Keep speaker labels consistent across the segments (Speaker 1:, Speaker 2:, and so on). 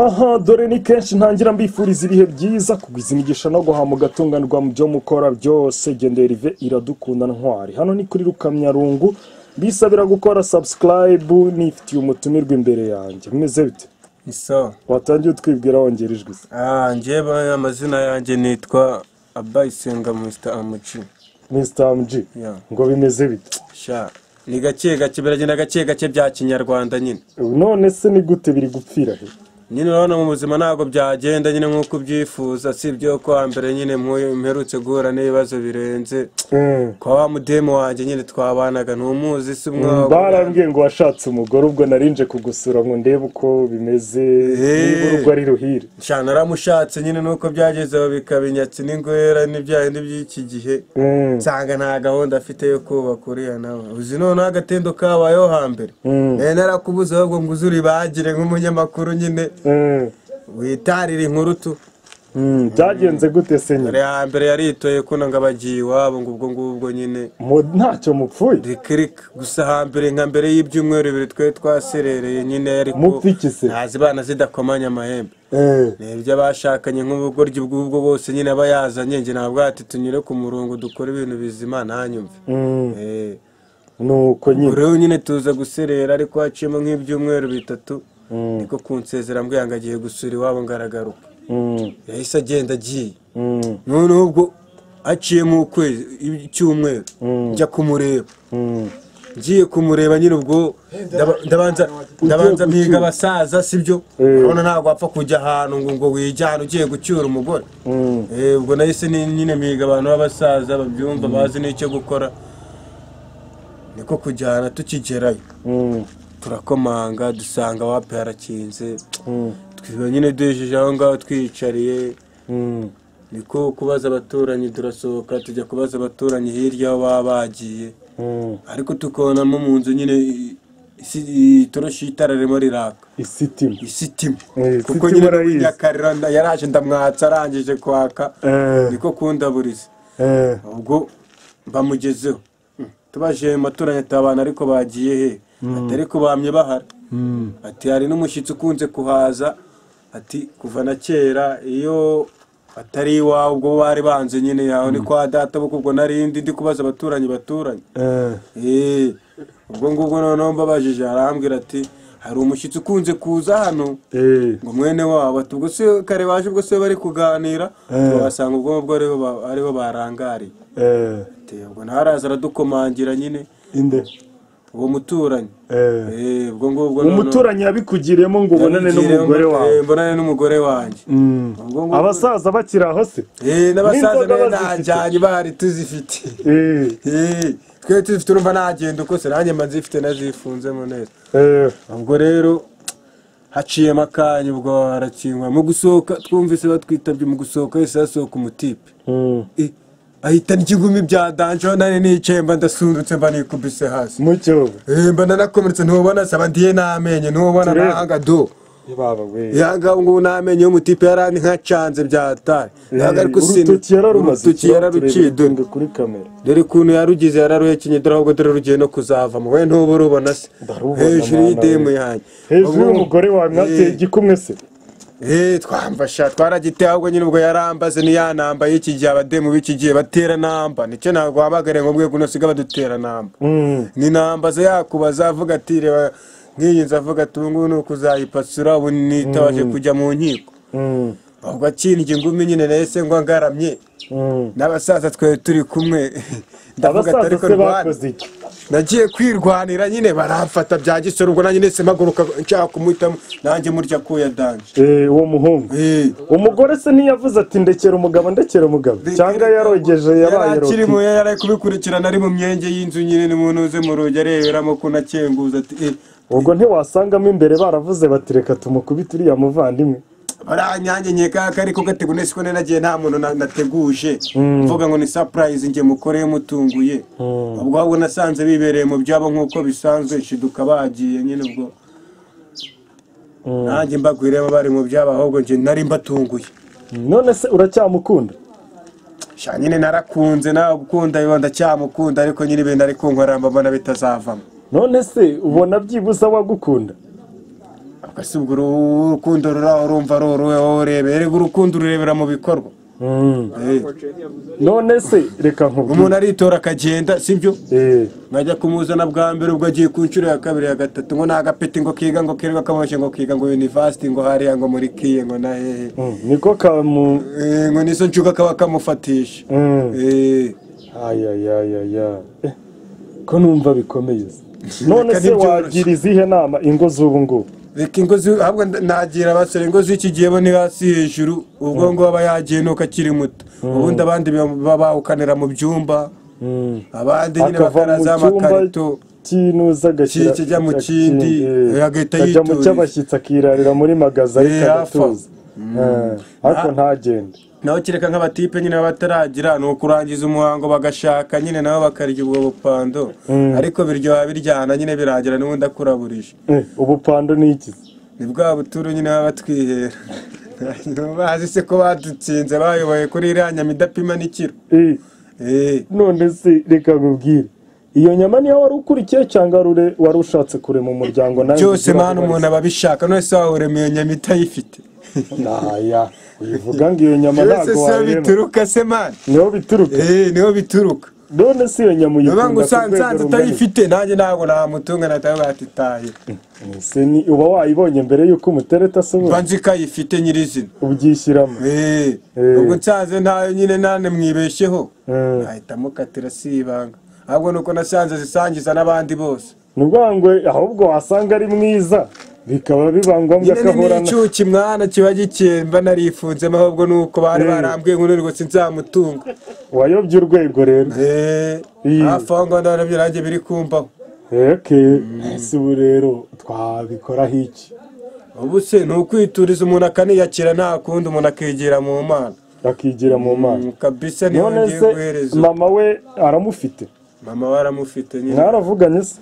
Speaker 1: aha dore ni kenshi ntangira mbifuriza ibihe byiza kugwiza imigisha no guhama ugatunganirwa mu byo mukora byose. Gendera Rive Iradukunda Ntwari, hano ni kuri Rukamyarungu. Bisabira gukora subscribe, nifitiye umutumirwa imbere yanjye. Meze bite?
Speaker 2: Iso
Speaker 1: watangiye utwibwira wongera ijwi se?
Speaker 2: njye amazina yanjye nitwa Abayisenga Mr. Amuji.
Speaker 1: Mr. Amuji, ngo bimeze bite?
Speaker 2: Sha ni gake gake biragenda gake bya Kinyarwanda nyine.
Speaker 1: None se ni gute biri gupfira he?
Speaker 2: Nyine urabona mu buzima ntabwo byagenda nyine nk'uko ubyifuza, si ibyo kwa mbere nyine mperutse guhura n'ibibazo birenze. Kwa wa mudemo wanjye nyine twabanaga ntumuzi si umwabo.
Speaker 1: Barambwiye ngo washatse umugore, ubwo narinje kugusura ngo ndebe uko bimeze, niba urugo ari ruhire.
Speaker 2: Sha naramushatse nyine nuko byagezeho bikabinyatsi n'ingwera n'ibyahindi by'iki gihe. Nsanga nta gahunda afite yo kubaka uriya nawe. Uzi none agatendo kabayeho hambere. Narakubuze ahubwo ngo uzuri bagire nk'umunyamakuru nyine. Witarira inkuru tu.
Speaker 1: Byagenze gute se nyine?
Speaker 2: Hambere yaritoye ko nanga bagiye iwabo ngo ubwo nyine
Speaker 1: ntacyo mupfuye.
Speaker 2: Dikirika gusa hambere nka mbere y'ibyumweru bibiri twe twaserereye nyine ariko
Speaker 1: mupfikise
Speaker 2: ntazi bana zidakomanya amahembe. Nebyo abashakanye nk'ubugoryi bw'ubwo bose nyine abayazanye nge ntabwo ati tunyure ku murongo dukora ibintu bizima ntanyumve.
Speaker 1: Nuko
Speaker 2: nyine tuza guserera ariko haciyemo nk'ibyumweru bitatu. Niko kunsezera mbwe yangagiye gusura iwabo ngaragaruka. Yahise agenda agiye. None ubwo aciye mu kwezi icyumweru njya kumureba. Ngiye kumureba nyine ubwo ndabanza mpiga abasaza sibyo. Urabona ntabwo wapfa kujya ahantu ngo wijyana ugiye gucyura umugore. Ubwo nahise nyine mpiga abantu b'abasaza babyumva bazi n'icyo gukora. Niko kujyana tukigerayo. Turakomanga dusanga wapi harakinze. Twiba nyine duhejeje aho ngaho twiyicariye. Niko kubaza abaturanyi turasohoka tujya kubaza abaturanyi hirya aho baba bagiye. Ariko tukabonamo mu nzu nyine itoroshi itara ririmo riraka. Isitima. Kuko nyine Nyakarira yaraje ndamwatsa arangije kwaka. Niko kundaburiza. Ubwo bamugezeho. Tubaje maturanye tabana ariko bagiye he? Atari ko bamye bahara. Ati hari n'umushyitsi ukunze kuhaza. Ati kuva na kera iyo atari iwawe ubwo bari banze nyine yaho ni kwa data ubwo narindi ndi kubaza abaturanyi baturanye. Ubwo ngubwo noneho mbabajije arambwira ati hari umushyitsi ukunze kuza hano ngo mwene wabo. Ati ubwo se kare baje ubwo se bari kuganira basanga ubwo ariho barangariye. Ubwo ntaraza aradukomangira nyine uwo muturanyi. Ubwo ngubwo
Speaker 1: umuturanyi yabikugiriyemo ngo ubonane n'umugore wawe.
Speaker 2: Mbonane n'umugore wanjye.
Speaker 1: Abasaza bakiri aho se?
Speaker 2: N'abasaza najyanye bari tuzifite. Twe tuzifite urumva nagenda uko se nanjye mba nzifite nazifunzemo neza. Ubwo rero haciyemo akanya ubwo harakingwa mu gusohoka twumvise batwitabye mu gusohoka yese hasohoka umutipe. Ahita n'ikigumi bya danje nane nicaye mba ndasundutse mba nikubise hasi
Speaker 1: mu cyobo.
Speaker 2: Mba nanakomeretse ntubona saba ndiye namenye ntubona nanga do
Speaker 1: baba we
Speaker 2: yanga ngo namenye umutipe yarani nkacanze byatari nanga ariko
Speaker 1: urutuki
Speaker 2: yararucidunga
Speaker 1: kuri kamera.
Speaker 2: Dore kuntu yarugize yararuhekenye dore ahubwo dore rugiye no kuzava mu we ntubo rubona se hejuru y'idemu yanjye
Speaker 1: hejuru y'umugore wawe mwateye igikumwe se?
Speaker 2: Twamfasha twaragiteye ahubwo nyine ubwo yarambaze niyanamba y'iki gihe abademu b'iki gihe batera namba nicyo ntabwo wabagare ngo bwego nosiga badutera namba. Ni nambaze yakubaza avuga ati reba nk'iyi nzu avuga ati ubu ngubu ni ukuzayipasura ubu nitabaje kujya mu nkiko. Ubwo akindye ingumi nyine nahise ngo ngaramye n'abasaza twe turi kumwe. Ndavuga ati ariko nagiye kwirwanira nyine baramfata bya gisoro ubwo nanjye nese maguruka nshaka kumuhitamo nanjye murya kuya danje.
Speaker 1: Uwo muhungu umugore se ntiyavuze ati ndekera umugabo cyangwa yarogeje yabaye
Speaker 2: roti? Kirimo yari kubikurikirana ari mu myenge y'inzu nyine n'umuntu uze mu rugi areberamo ko nakenguza ati
Speaker 1: ubwo ntiwasangamo imbere baravuze bati reka tumukubite uriya muvandimwe.
Speaker 2: Baranyange nyeka ariko gatego nese ko nagiye nta muntu nateguje mvuga ngo ni surprise nge mukoreye mutunguye. Ubwo ahubwo nasanze bibereye mu byabo nkuko bisanzwe shiduka bagiye nyine ubwo nanjye mbagwiremo bari mu byabo ahubwo nge nari mbatunguye.
Speaker 1: None se uracyamukunda?
Speaker 2: Sha nyine narakunze nawe gukunda yo ndacyamukunda ariko nyine ibintu ari kunkorera mbona bitazavamo.
Speaker 1: None se ubona byibuza wagukunda?
Speaker 2: ese ubwo urukundo ruraho urumva ruruwe wowe urebe erega urukundo ururebera mu bikorwa.
Speaker 1: none se reka nkubwire
Speaker 2: umuntu aritora akagenda sibyo nkajya kumuzana bwa mbere ubwo agiye ku nshuro ya kabiri ya gatatu ngo nagapeti ngo kiga ngo kirirwa kamoshye ngo kiga ngo university ngo hariya ngo muri kiye ngo na hehe
Speaker 1: niko kamu
Speaker 2: ngo nizo ncuga kaba kamufatisha.
Speaker 1: ayayayaya ko numva bikomeye none se wagira izihe nama ingo z'ubu ngubu
Speaker 2: reka ingo ahubwo nagira abasore ingo z'iki gihe bo ni hasi hejuru ubwo ngo aba yagiye nuko akiri muto ubundi abandi babawukanira mu byumba abandi nyine bakaraza amakarito
Speaker 1: kinuza gashyira
Speaker 2: kijya mu kindi agahita
Speaker 1: yitura mu cy'abashyitsi akirarira muri magaza ariko agatuza ariko ntagende
Speaker 2: naho kireka nk'abatipe nyine bataragira ni ukurangiza umuhango bagashaka nyine nabo bakarya ubwo bupando ariko biryoha biryana nyine biragira n'ubundi akuraburisha.
Speaker 1: ubupando ni iki?
Speaker 2: ni bwa buturu nyine baba batwihera bazi se ko badutsinze bayoboye kuri iriya nyama idapima n'ikiro.
Speaker 1: none se reka nkubwire iyo nyama niyo wari ukurikiye cyangwa wari ushatse kurema umuryango nawe
Speaker 2: byose mpano umuntu aba abishaka none se wawurema iyo nyama itayifite
Speaker 1: naya uyivuga ngo iyo nyama ntabwo
Speaker 2: warema bituruka se mani
Speaker 1: niho bituruka
Speaker 2: niho bituruka
Speaker 1: none se iyo nyama uyikunda
Speaker 2: ngo sanze utayifite nanjye ntabwo namutunga natawe batitaye
Speaker 1: se ni uba wayibonye mbere yuko umutereta asohoye
Speaker 2: banzi kayifite nyirizina
Speaker 1: ubyishyiramo
Speaker 2: ubwo nsanze ntayo nyine nane mwibeshyeho ahita mukatira si ibanga ahubwo nuko nasanze zisangiza n'abandi bose
Speaker 1: nubwo ngo ahubwo wasanga ari mwiza bikaba biba ngombwa ko ahorana
Speaker 2: n'icyuki mwana kiba gikemba narifunzemo ahubwo nuko bari barambwiye ngo nurwo sinzamutunga
Speaker 1: wayobye urwego rero
Speaker 2: hafi aho ngaho nabyo nanjye biri kumbaho
Speaker 1: ese ubu rero twabikoraho iki
Speaker 2: ubu se ni ukwituriza umuntu akaniyakira nta kundi umuntu akigira mu mana
Speaker 1: akigira mu mana
Speaker 2: kabisa niyo ngiye guhereza
Speaker 1: mama we aramufite
Speaker 2: mama we aramufite nyine
Speaker 1: mwaravuganye se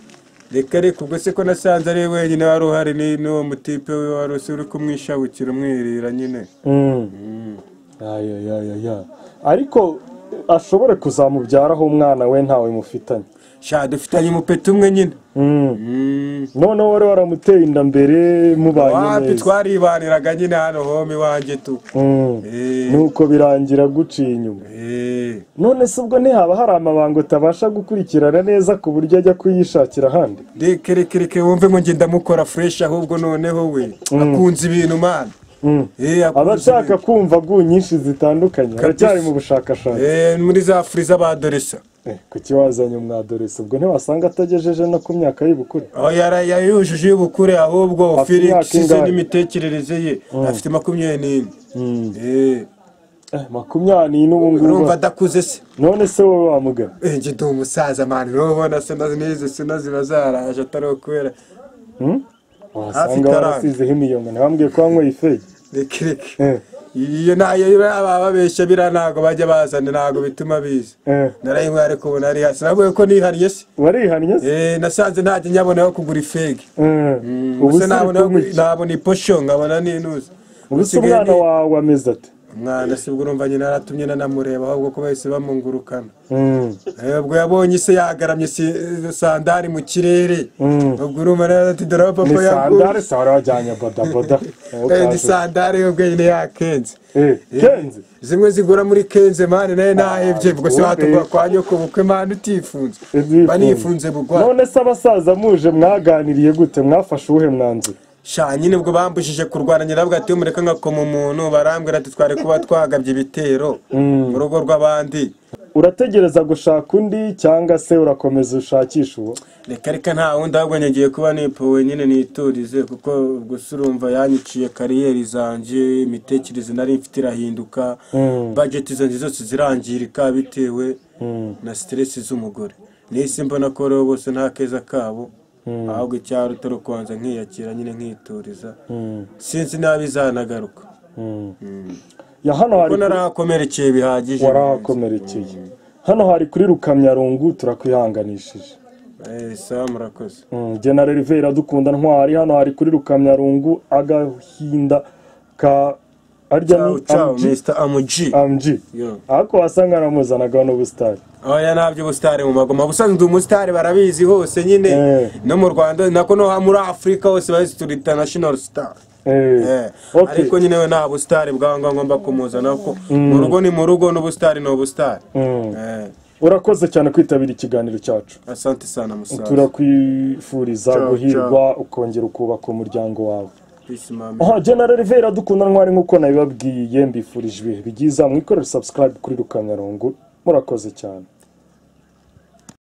Speaker 2: reka ubwo se ko nasanze ari wenyine wari uhari n'uwo mutipe we wari uri kumwishabukira umwirira nyine
Speaker 1: ariko ashobore kuzamubyaraho umwana we ntawe mufitanye
Speaker 2: dufitanye umupeti umwe nyine
Speaker 1: noneho wari waramuteye inda mbere mubanye neza
Speaker 2: twaribaniraga nyine hano home iwanjye tu
Speaker 1: nuko birangira guciye inyuma none se ubwo ntihaba hari amabanga utabasha gukurikirana neza ku buryo ajya kuyishakira ahandi
Speaker 2: reka wumve ngo ngenda mukora fureshi ahubwo noneho we akunze ibintu mana
Speaker 1: aba ashaka kumva gu nyinshi zitandukanye aracyari mu bushakashatsi
Speaker 2: muri za furi z'abadoresa
Speaker 1: kuki wazanye umwadoresa ubwo ntiwasanga atagejeje no ku myaka y'ubukure
Speaker 2: yayujuje y'ubukure ahubwo Felix n'imitekerereze ye afite 24
Speaker 1: makumyabiri n'ubu ngubu
Speaker 2: urumva adakuze se
Speaker 1: none se wowe wamugana
Speaker 2: njye ndi umusaza mani nubona se n'izo sena ziba zaraje atari kubera
Speaker 1: wasanga warasizeho imiyongo ntibambwiye ko wanyweye ifegi
Speaker 2: reka iyo nayo bababeshya biriya ntabwo bajya bazana ntabwo bituma biza narayinywa ariko ubu nari hasi navuye ko nihariye se
Speaker 1: warihannye se
Speaker 2: nasanze ntajya nyaboneho kugura ifegi ubu se nabona iposho nkabona n'inuza
Speaker 1: ubu se umwana wawe ameze ate
Speaker 2: umwana si ubwo urumva nyine naratumye nanamureba ahubwo ko bahise bamungurukana ubwo yabonye ise yagaramye sandari mu kirere ubwo urumva rero ati dore papa
Speaker 1: yaguye ni sandari se wari wajyanye bodaboda
Speaker 2: ni sandari ubwo nyine yakenze
Speaker 1: kenze
Speaker 2: zimwe zigura muri kenze mani nayo nahebye ubwo se watugwa kwa nyoko bukwe mani utifunze banifunze bugwa
Speaker 1: none se abasaza muje mwaganiriye gute mwafashe uwuhe mwanzuro
Speaker 2: nyine ubwo bambujije kurwana nyiravuga ati mureka nkakoma umuntu barambwira ati twari kuba twagabye ibitero mu rugo rw'abandi
Speaker 1: urategereza gushaka undi cyangwa se urakomeza ushakisha uwo
Speaker 2: reka nta wundi ahubwo ngiye kuba nipuwe nyine niturize kuko gusa urumva yanyiciye kariyeri zanjye imitekerereze nari mfite irahinduka budget zanjye zose zirangirika bitewe na stress z'umugore nisi mbona ko rero bose nta keza kabo ahubwo icyaro utari kubanza nkiyakira nyine nkituriza sinzi nabizanagaruka
Speaker 1: hano hari
Speaker 2: narakomerekeye bihagije
Speaker 1: warakomerekeye hano hari kuri Rukamyarungu turakwihanganishije
Speaker 2: sawa murakoze
Speaker 1: General Rivera dukunda ntwari hano hari kuri Rukamyarungu agahinda arya ni
Speaker 2: Ciao Mr. AMG.
Speaker 1: AMG. Ako wasanga namuzanaga n'ubustari.
Speaker 2: Oya nabyo ubustari mu magoma busanzwe umusitari barabizi hose nyine no mu Rwanda nako no muri Afrika hose bazi turi international star. Ariko nyine we nta bustari bwanga ngomba kumuzana ko mu rugo ni mu rugo n'ubustari no bustari.
Speaker 1: Urakoze cyane kwitabira ikiganiro cyacu.
Speaker 2: Asante sana musaza.
Speaker 1: Turakwifuriza guhirwa ukongera ukubaka umuryango wawe. General Rivera dukunda ntwari nkuko nabibabwiye mbifurije ibihe bigiza mwikorere subscribe kuri Rukamyarongo murakoze cyane.